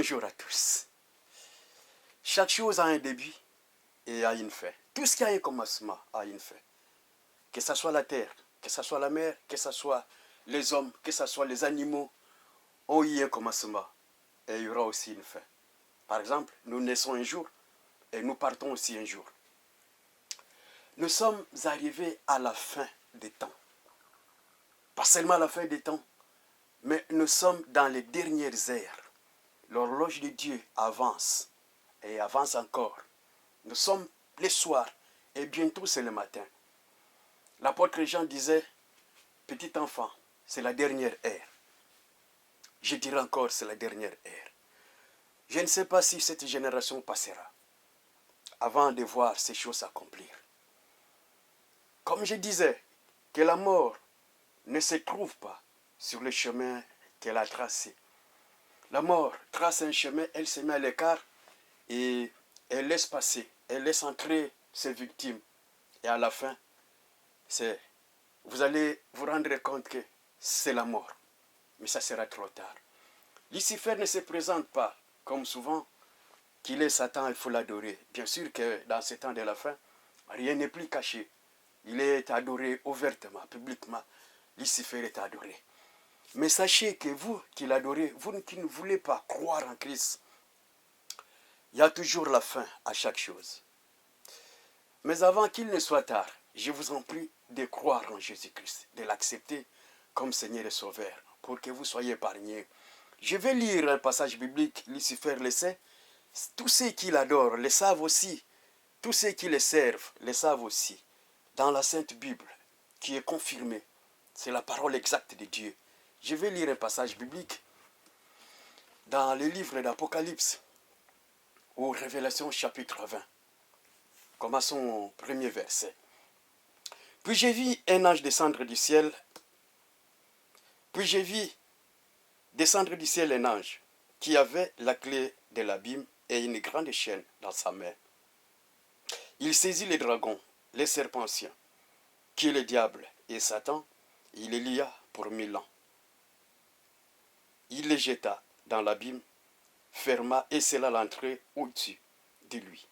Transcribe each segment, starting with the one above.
Bonjour à tous. Chaque chose a un début et a une fin. Tout ce qui a un commencement a une fin. Que ce soit la terre, que ce soit la mer, que ce soit les hommes, que ce soit les animaux, ont eu un commencement et il y aura aussi une fin. Par exemple, nous naissons un jour et nous partons aussi un jour. Nous sommes arrivés à la fin des temps. Pas seulement à la fin des temps, mais nous sommes dans les dernières ères. L'horloge de Dieu avance et avance encore. Nous sommes les soirs et bientôt c'est le matin. L'apôtre Jean disait, petit enfant, c'est la dernière ère. Je dirais encore, c'est la dernière ère. Je ne sais pas si cette génération passera avant de voir ces choses s'accomplir. Comme je disais, que la mort ne se trouve pas sur le chemin qu'elle a tracé. La mort trace un chemin, elle se met à l'écart et elle laisse passer, elle laisse entrer ses victimes. Et à la fin, vous allez vous rendre compte que c'est la mort. Mais ça sera trop tard. Lucifer ne se présente pas, comme souvent, qu'il est Satan, il faut l'adorer. Bien sûr que dans ces temps de la fin, rien n'est plus caché. Il est adoré ouvertement, publiquement. Lucifer est adoré. Mais sachez que vous qui l'adorez, vous qui ne voulez pas croire en Christ, il y a toujours la fin à chaque chose. Mais avant qu'il ne soit tard, je vous en prie de croire en Jésus-Christ, de l'accepter comme Seigneur et Sauveur, pour que vous soyez épargnés. Je vais lire un passage biblique, Lucifer le sait. Tous ceux qui l'adorent le savent aussi. Tous ceux qui le servent le savent aussi. Dans la Sainte Bible, qui est confirmée, c'est la parole exacte de Dieu. Je vais lire un passage biblique dans le livre d'Apocalypse, ou Révélation chapitre 20. Commençons au premier verset. Puis j'ai vu un ange descendre du ciel. Puis j'ai vu descendre du ciel un ange qui avait la clé de l'abîme et une grande chaîne dans sa main. Il saisit le dragon, le serpent ancien, qui est le diable et Satan, il les lia pour 1000 ans. Il les jeta dans l'abîme, ferma et scella l'entrée au-dessus de lui,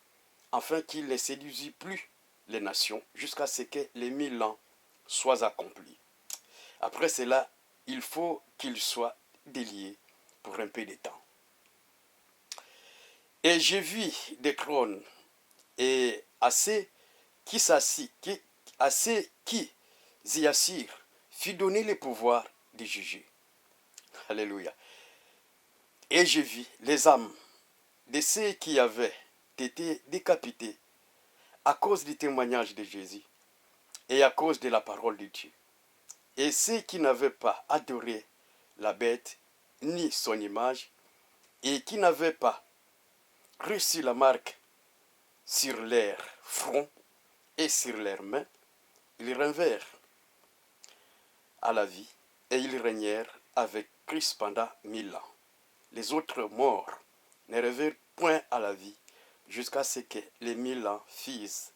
afin qu'il ne séduisit plus les nations jusqu'à ce que les 1000 ans soient accomplis. Après cela, il faut qu'il soit délié pour un peu de temps. Et j'ai vu des trônes, et à ceux qui y assirent, fut donné le pouvoir de juger. Alléluia. Et j'ai vu les âmes de ceux qui avaient été décapités à cause du témoignage de Jésus et à cause de la parole de Dieu. Et ceux qui n'avaient pas adoré la bête ni son image et qui n'avaient pas reçu la marque sur leur front et sur leurs mains, ils revinrent à la vie et ils régnèrent avec Christ pendant 1000 ans. Les autres morts ne revinrent point à la vie jusqu'à ce que les 1000 ans fussent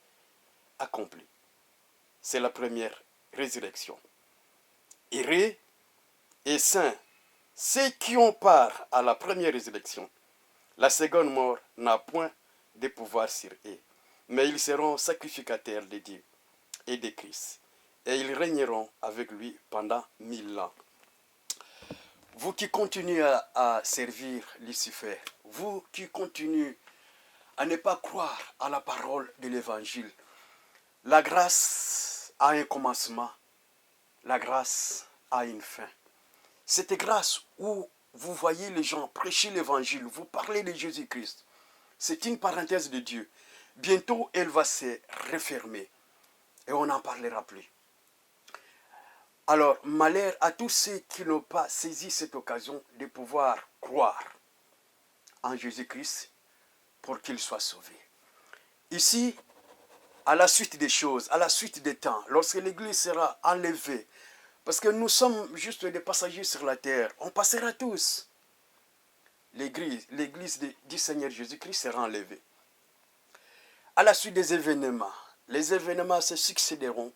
accomplis. C'est la première résurrection. Heureux et saints, ceux qui ont part à la première résurrection, la seconde mort n'a point de pouvoir sur eux, mais ils seront sacrificataires de Dieu et de Christ, et ils régneront avec lui pendant 1000 ans. Vous qui continuez à servir Lucifer, vous qui continuez à ne pas croire à la parole de l'évangile, la grâce a un commencement, la grâce a une fin. Cette grâce où vous voyez les gens prêcher l'évangile, vous parlez de Jésus-Christ, c'est une parenthèse de Dieu. Bientôt, elle va se refermer et on n'en parlera plus. Alors, malheur à tous ceux qui n'ont pas saisi cette occasion de pouvoir croire en Jésus-Christ pour qu'ils soient sauvés. Ici, à la suite des choses, à la suite des temps, lorsque l'Église sera enlevée, parce que nous sommes juste des passagers sur la terre, on passera tous. L'Église du Seigneur Jésus-Christ sera enlevée. À la suite des événements, les événements se succéderont.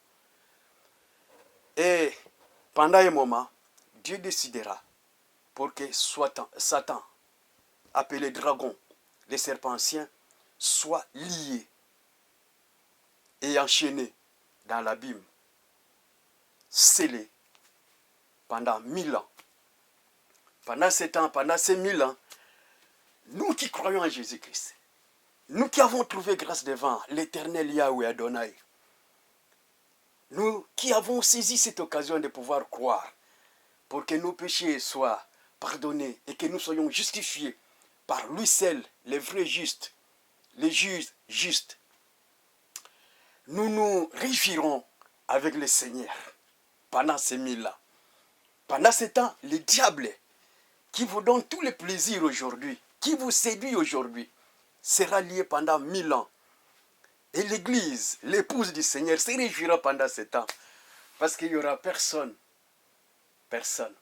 Et pendant un moment, Dieu décidera pour que Satan appelés dragons, les serpents anciens, soient liés et enchaînés dans l'abîme, scellés pendant 1000 ans. Pendant ces temps, pendant ces 1000 ans, nous qui croyons en Jésus-Christ, nous qui avons trouvé grâce devant l'Éternel Yahweh Adonai, nous qui avons saisi cette occasion de pouvoir croire pour que nos péchés soient pardonnés et que nous soyons justifiés par lui seul, les vrais justes, les juges justes, nous nous réjouirons avec le Seigneur pendant ces 1000 ans. Pendant ce temps, le diable qui vous donne tous les plaisirs aujourd'hui, qui vous séduit aujourd'hui, sera lié pendant 1000 ans. Et l'Église, l'épouse du Seigneur, se réjouira pendant ce temps. Parce qu'il n'y aura personne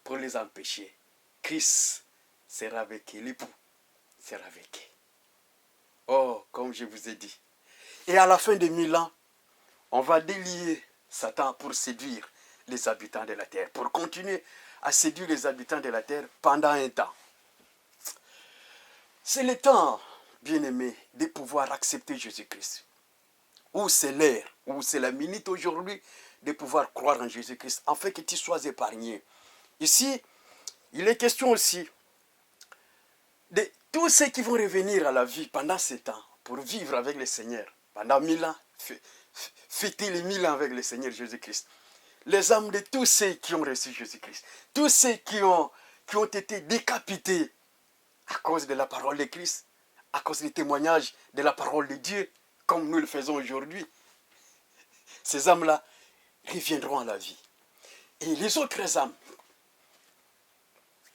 pour les empêcher. Christ sera avec eux, l'époux sera avec eux. Oh, comme je vous ai dit. Et à la fin de 1000 ans, on va délier Satan pour séduire les habitants de la terre, pour continuer à séduire les habitants de la terre pendant un temps. C'est le temps, bien-aimé, de pouvoir accepter Jésus-Christ. Ou c'est l'heure, ou c'est la minute aujourd'hui de pouvoir croire en Jésus-Christ, afin que tu sois épargné. Ici, il est question aussi de tous ceux qui vont revenir à la vie pendant ce temps, pour vivre avec le Seigneur, pendant 1000 ans, fêter les 1000 ans avec le Seigneur Jésus-Christ. Les âmes de tous ceux qui ont reçu Jésus-Christ, tous ceux qui ont été décapités à cause de la parole de Christ, à cause des témoignages de la parole de Dieu, comme nous le faisons aujourd'hui, ces âmes-là reviendront à la vie. Et les autres âmes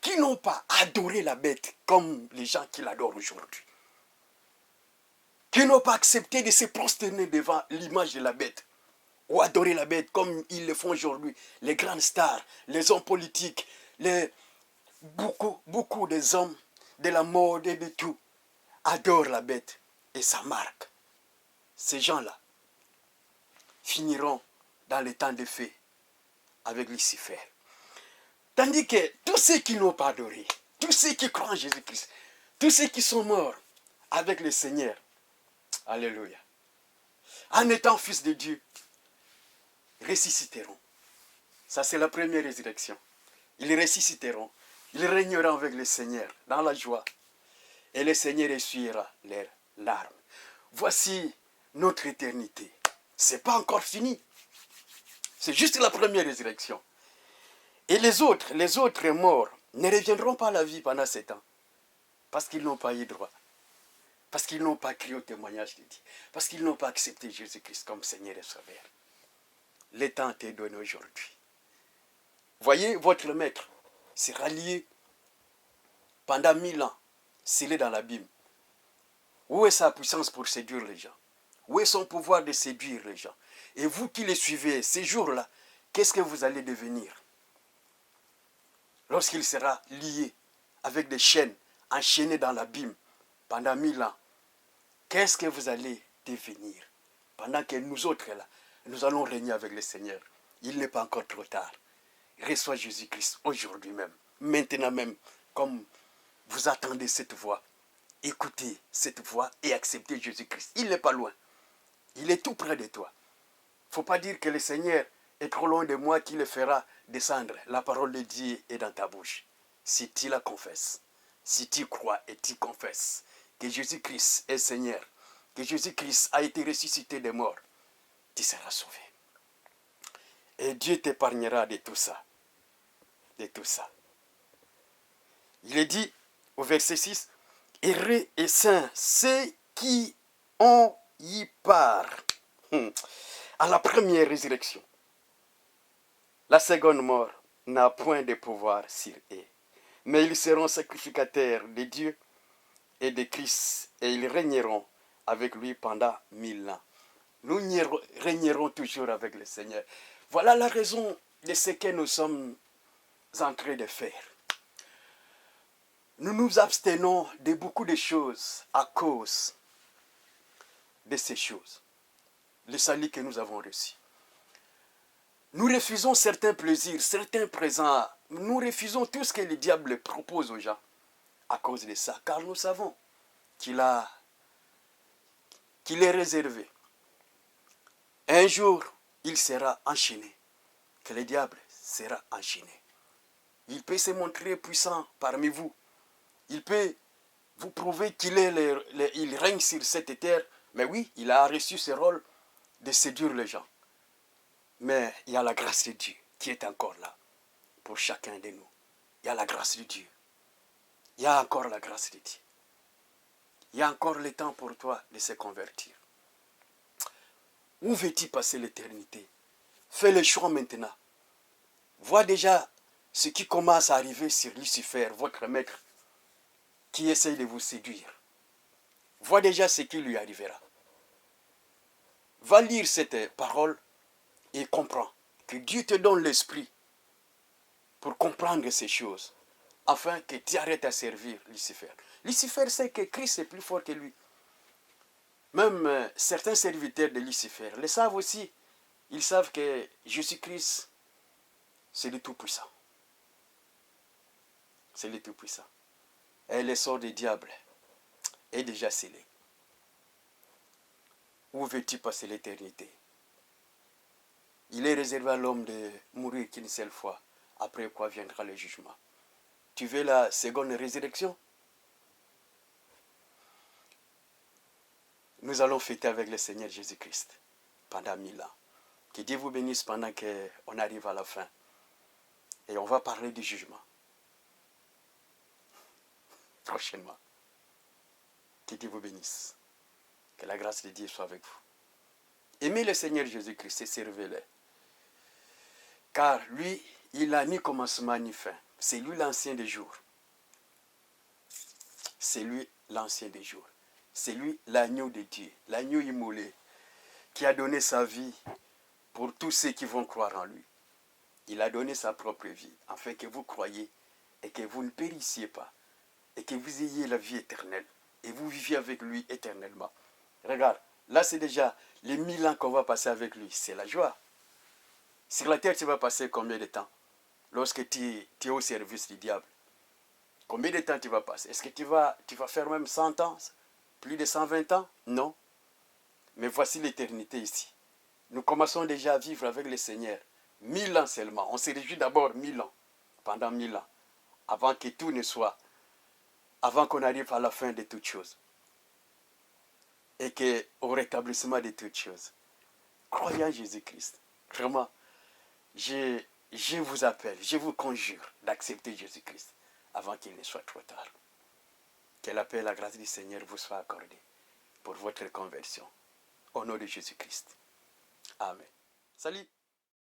qui n'ont pas adoré la bête comme les gens qui l'adorent aujourd'hui, qui n'ont pas accepté de se prosterner devant l'image de la bête, ou adorer la bête comme ils le font aujourd'hui, les grandes stars, les hommes politiques, beaucoup des hommes de la mode et de tout, adorent la bête et sa marque. Ces gens-là finiront dans les temps de fée avec Lucifer. Tandis que tous ceux qui n'ont pas adoré, tous ceux qui croient en Jésus-Christ, tous ceux qui sont morts avec le Seigneur, alléluia, en étant fils de Dieu, ressusciteront. Ça, c'est la première résurrection. Ils ressusciteront. Ils régneront avec le Seigneur dans la joie. Et le Seigneur essuiera leurs larmes. Voici notre éternité. Ce n'est pas encore fini. C'est juste la première résurrection. Et les autres morts ne reviendront pas à la vie pendant ce temps. Parce qu'ils n'ont pas eu droit. Parce qu'ils n'ont pas crié au témoignage de Dieu. Parce qu'ils n'ont pas accepté Jésus-Christ comme Seigneur et Sauveur. Le temps est donné aujourd'hui. Voyez, votre maître sera lié pendant 1000 ans, scellé dans l'abîme. Où est sa puissance pour séduire les gens? Où est son pouvoir de séduire les gens? Et vous qui les suivez ces jours-là, qu'est-ce que vous allez devenir? Lorsqu'il sera lié avec des chaînes, enchaîné dans l'abîme pendant 1000 ans, qu'est-ce que vous allez devenir? Pendant que nous autres, là, nous allons régner avec le Seigneur. Il n'est pas encore trop tard. Reçois Jésus-Christ aujourd'hui même, maintenant même, comme vous attendez cette voix. Écoutez cette voix et acceptez Jésus-Christ. Il n'est pas loin. Il est tout près de toi. Il ne faut pas dire que le Seigneur est trop loin de moi qui le fera descendre. La parole de Dieu est dans ta bouche. Si tu la confesses, si tu crois et tu confesses que Jésus-Christ est Seigneur, que Jésus-Christ a été ressuscité des morts, tu seras sauvé. Et Dieu t'épargnera de tout ça. De tout ça. Il est dit au verset 6, « Heureux et saints, ceux qui ont y part à la première résurrection. La seconde mort n'a point de pouvoir sur eux, mais ils seront sacrificateurs de Dieu et de Christ, et ils régneront avec lui pendant 1000 ans. » Nous régnerons toujours avec le Seigneur. Voilà la raison de ce que nous sommes en train de faire. Nous nous abstenons de beaucoup de choses à cause de ces choses. Le salut que nous avons reçu. Nous refusons certains plaisirs, certains présents. Nous refusons tout ce que le diable propose aux gens, à cause de ça, car nous savons qu'il est réservé. Un jour, il sera enchaîné, que le diable sera enchaîné. Il peut se montrer puissant parmi vous. Il peut vous prouver qu'il il règne sur cette terre. Mais oui, il a reçu ce rôle de séduire les gens. Mais il y a la grâce de Dieu qui est encore là pour chacun de nous. Il y a la grâce de Dieu. Il y a encore la grâce de Dieu. Il y a encore le temps pour toi de se convertir. Où veux-tu passer l'éternité? Fais le choix maintenant. Vois déjà ce qui commence à arriver sur Lucifer, votre maître, qui essaye de vous séduire. Vois déjà ce qui lui arrivera. Va lire cette parole et comprends que Dieu te donne l'esprit pour comprendre ces choses, afin que tu arrêtes à servir Lucifer. Lucifer sait que Christ est plus fort que lui. Même certains serviteurs de Lucifer le savent aussi. Ils savent que Jésus-Christ, c'est le Tout-Puissant. C'est le Tout-Puissant. Et le sort du diable est déjà scellé. Où veux-tu passer l'éternité? Il est réservé à l'homme de mourir qu'une seule fois, après quoi viendra le jugement. Tu veux la seconde résurrection? Nous allons fêter avec le Seigneur Jésus-Christ pendant 1000 ans. Que Dieu vous bénisse pendant qu'on arrive à la fin. Et on va parler du jugement. Prochainement. Que Dieu vous bénisse. Que la grâce de Dieu soit avec vous. Aimez le Seigneur Jésus-Christ et servez-le. Car lui, il n'a ni commencement ni fin. C'est lui l'ancien des jours. C'est lui l'ancien des jours. C'est lui l'agneau de Dieu, l'agneau immolé, qui a donné sa vie pour tous ceux qui vont croire en lui. Il a donné sa propre vie, afin que vous croyiez et que vous ne périssiez pas, et que vous ayez la vie éternelle, et vous viviez avec lui éternellement. Regarde, là c'est déjà les 1000 ans qu'on va passer avec lui, c'est la joie. Sur la terre, tu vas passer combien de temps lorsque tu es au service du diable? Combien de temps tu vas passer? Est-ce que tu vas faire même 100 ans? Plus de 120 ans? Non. Mais voici l'éternité ici. Nous commençons déjà à vivre avec le Seigneur. 1000 ans seulement. On se réjouit d'abord 1000 ans. Pendant 1000 ans. Avant que tout ne soit. Avant qu'on arrive à la fin de toutes choses. Et qu'au rétablissement de toutes choses. Croyez en Jésus-Christ. Vraiment. Je vous appelle, je vous conjure d'accepter Jésus-Christ avant qu'il ne soit trop tard. Que la paix et la grâce du Seigneur vous soient accordées pour votre conversion. Au nom de Jésus-Christ. Amen. Salut.